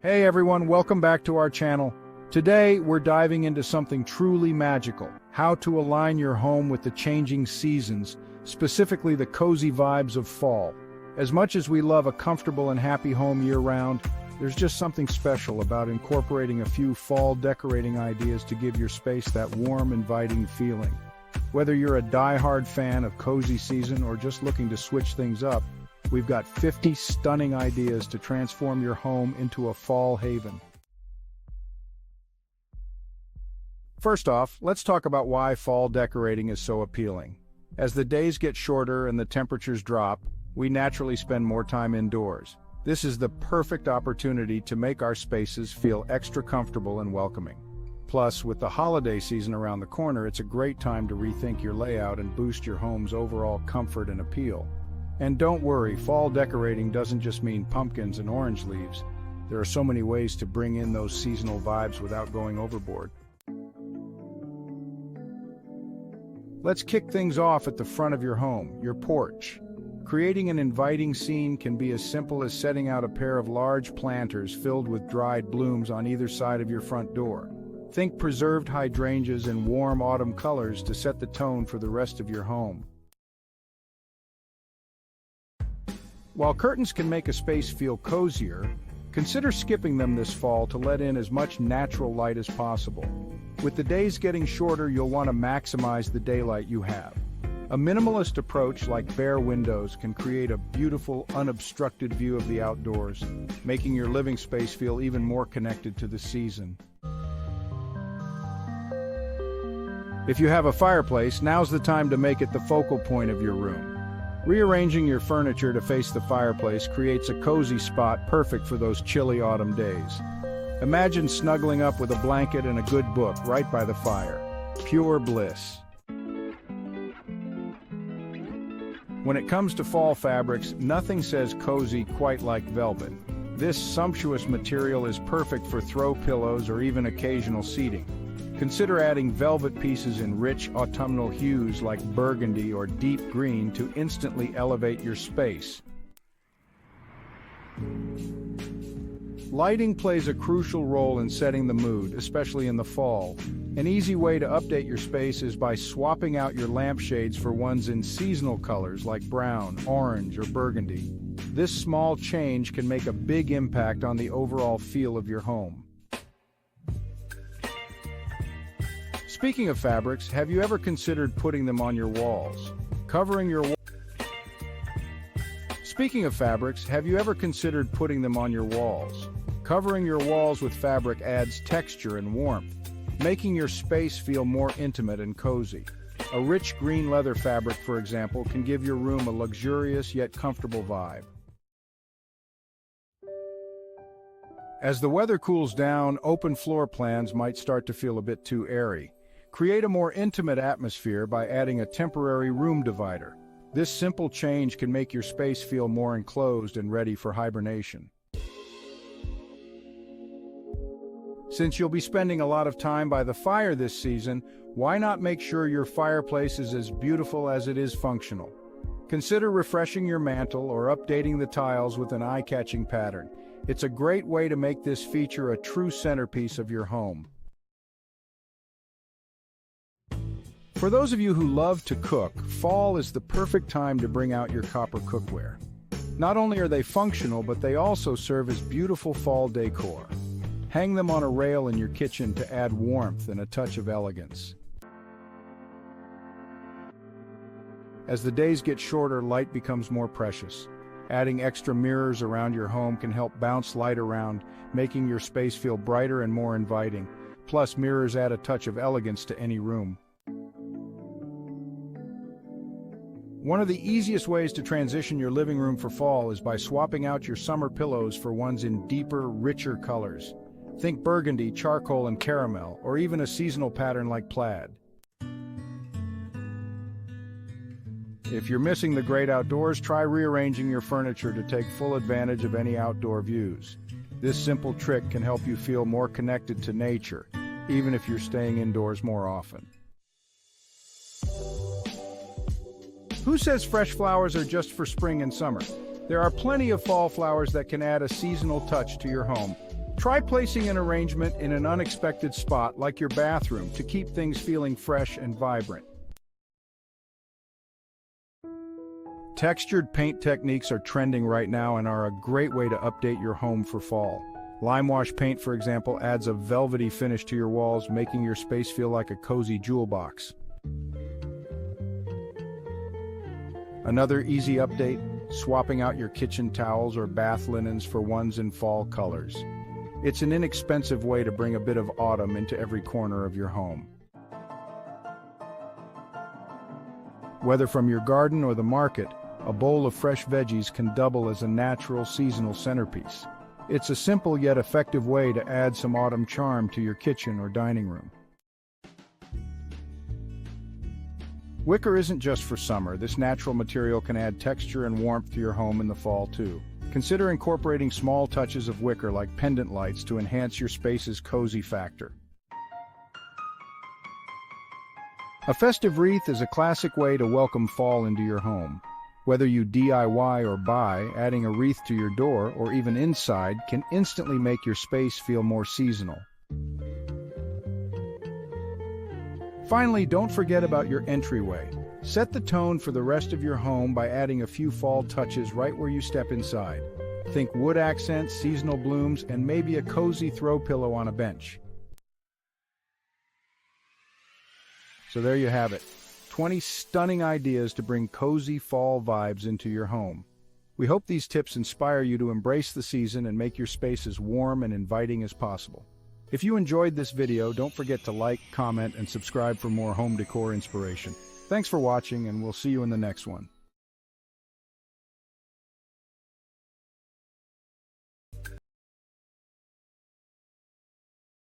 Hey everyone, welcome back to our channel. Today, we're diving into something truly magical, how to align your home with the changing seasons, specifically the cozy vibes of fall. As much as we love a comfortable and happy home year-round, there's just something special about incorporating a few fall decorating ideas to give your space that warm, inviting feeling. Whether you're a die-hard fan of cozy season or just looking to switch things up, we've got 50 stunning ideas to transform your home into a fall haven. First off, let's talk about why fall decorating is so appealing. As the days get shorter and the temperatures drop, we naturally spend more time indoors. This is the perfect opportunity to make our spaces feel extra comfortable and welcoming. Plus, with the holiday season around the corner, it's a great time to rethink your layout and boost your home's overall comfort and appeal. And don't worry, fall decorating doesn't just mean pumpkins and orange leaves. There are so many ways to bring in those seasonal vibes without going overboard. Let's kick things off at the front of your home, your porch. Creating an inviting scene can be as simple as setting out a pair of large planters filled with dried blooms on either side of your front door. Think preserved hydrangeas and warm autumn colors to set the tone for the rest of your home. While curtains can make a space feel cozier, consider skipping them this fall to let in as much natural light as possible. With the days getting shorter, you'll want to maximize the daylight you have. A minimalist approach like bare windows can create a beautiful, unobstructed view of the outdoors, making your living space feel even more connected to the season. If you have a fireplace, now's the time to make it the focal point of your room. Rearranging your furniture to face the fireplace creates a cozy spot perfect for those chilly autumn days. Imagine snuggling up with a blanket and a good book right by the fire. Pure bliss. When it comes to fall fabrics, nothing says cozy quite like velvet. This sumptuous material is perfect for throw pillows or even occasional seating. Consider adding velvet pieces in rich autumnal hues like burgundy or deep green to instantly elevate your space. Lighting plays a crucial role in setting the mood, especially in the fall. An easy way to update your space is by swapping out your lampshades for ones in seasonal colors like brown, orange, or burgundy. This small change can make a big impact on the overall feel of your home. Speaking of fabrics, have you ever considered putting them on your walls? Covering your walls with fabric adds texture and warmth, making your space feel more intimate and cozy. A rich green leather fabric, for example, can give your room a luxurious yet comfortable vibe. As the weather cools down, open floor plans might start to feel a bit too airy. Create a more intimate atmosphere by adding a temporary room divider. This simple change can make your space feel more enclosed and ready for hibernation. Since you'll be spending a lot of time by the fire this season, why not make sure your fireplace is as beautiful as it is functional? Consider refreshing your mantel or updating the tiles with an eye-catching pattern. It's a great way to make this feature a true centerpiece of your home. For those of you who love to cook, fall is the perfect time to bring out your copper cookware. Not only are they functional, but they also serve as beautiful fall decor. Hang them on a rail in your kitchen to add warmth and a touch of elegance. As the days get shorter, light becomes more precious. Adding extra mirrors around your home can help bounce light around, making your space feel brighter and more inviting. Plus, mirrors add a touch of elegance to any room. One of the easiest ways to transition your living room for fall is by swapping out your summer pillows for ones in deeper, richer colors. Think burgundy, charcoal, and caramel, or even a seasonal pattern like plaid. If you're missing the great outdoors, try rearranging your furniture to take full advantage of any outdoor views. This simple trick can help you feel more connected to nature, even if you're staying indoors more often. Who says fresh flowers are just for spring and summer? There are plenty of fall flowers that can add a seasonal touch to your home. Try placing an arrangement in an unexpected spot like your bathroom to keep things feeling fresh and vibrant. Textured paint techniques are trending right now and are a great way to update your home for fall. Lime wash paint, for example, adds a velvety finish to your walls, making your space feel like a cozy jewel box. Another easy update, swapping out your kitchen towels or bath linens for ones in fall colors. It's an inexpensive way to bring a bit of autumn into every corner of your home. Whether from your garden or the market, a bowl of fresh veggies can double as a natural seasonal centerpiece. It's a simple yet effective way to add some autumn charm to your kitchen or dining room. Wicker isn't just for summer. This natural material can add texture and warmth to your home in the fall too. Consider incorporating small touches of wicker like pendant lights to enhance your space's cozy factor. A festive wreath is a classic way to welcome fall into your home. Whether you DIY or buy, adding a wreath to your door or even inside can instantly make your space feel more seasonal. Finally, don't forget about your entryway. Set the tone for the rest of your home by adding a few fall touches right where you step inside. Think wood accents, seasonal blooms, and maybe a cozy throw pillow on a bench. So there you have it, 20 stunning ideas to bring cozy fall vibes into your home. We hope these tips inspire you to embrace the season and make your space as warm and inviting as possible. If you enjoyed this video, don't forget to like, comment, and subscribe for more home decor inspiration. Thanks for watching, and we'll see you in the next one.